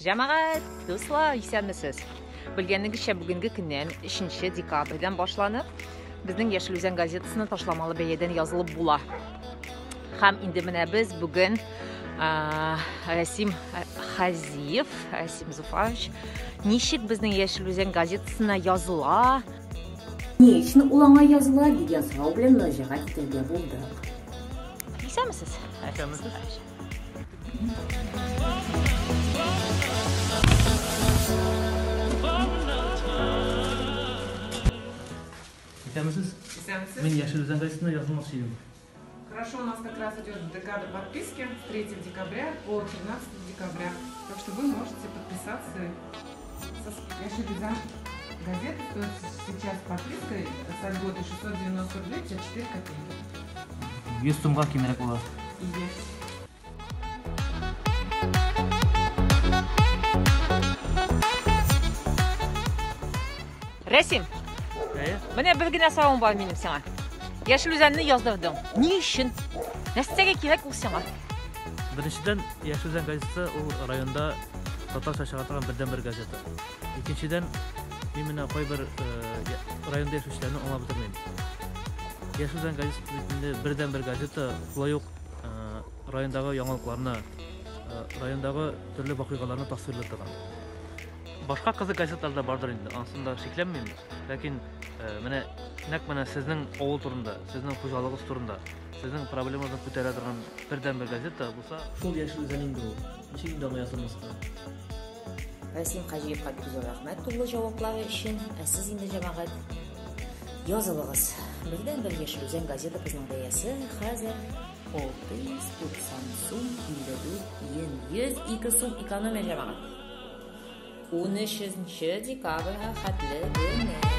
Cemaat, dostlar, исәнмесез. Белгәнегезчә, бүгенге көннән 3 декабрьдән башланып, безнең Яшел Үзән газетасына ташламалы бәядән язылып була. Һәм инде менә без бүген Расим Хазиев, Расим Зуфарович, ничек безнең Яшел Үзән газетасына языла? Ни өчен ул аңа языла дигән сорау белән мөрәҗәгать итәргә булдык. Исәнмесез? Исәнмесез? Мен Яшел Үзән газетасына язылмакчы идем. Хорошо, у нас как раз идет декада подписки с 3 декабря по 13 декабря. Так что вы можете подписаться со Яшел Үзән газеты. Стоит сейчас подписка со льготой 690 рублей 54 копейки. 100 сумга кимерәк була. И есть. Расим, менә бер генә сорауым бар минем сиңа. Яшел Үзәнне яздырдың. Ни өчен? Нәрсәгә кирәк ул сиңа? Беренчедән, Яшел Үзән газетасы ул районда татарча чыга торган бердән-бер газета. Икенчедән, мин менә кайбер районда яшәүчеләрне аңлап бетермим. Яшел Үзән газетасы бердән-бер газета, шулай ук райондагы яңалыкларны, райондагы төрле вакыйгаларны тасвирлый торган. Башка кызык газеталарда бардыр инде, ансында шикләнмим. Ләкин менә нәкъ менә сезнең авыл турында, сезнең хуҗалыгыз турында, сезнең проблемаларны күтәрә торган бердән-бер газета булса, шул Яшел Үзән инде ул. Ничек инде аңа язылмаска? Расим Хаҗиевка бик зур рәхмәт тулы җаваплары өчен. Сез инде җәмәгать язылыгыз. Бердән-бер Яшел Үзән газетасының бәясе хәзер 690 сум 102 сум экономия җәмәгать. 13 декабрьгә хәтле генә.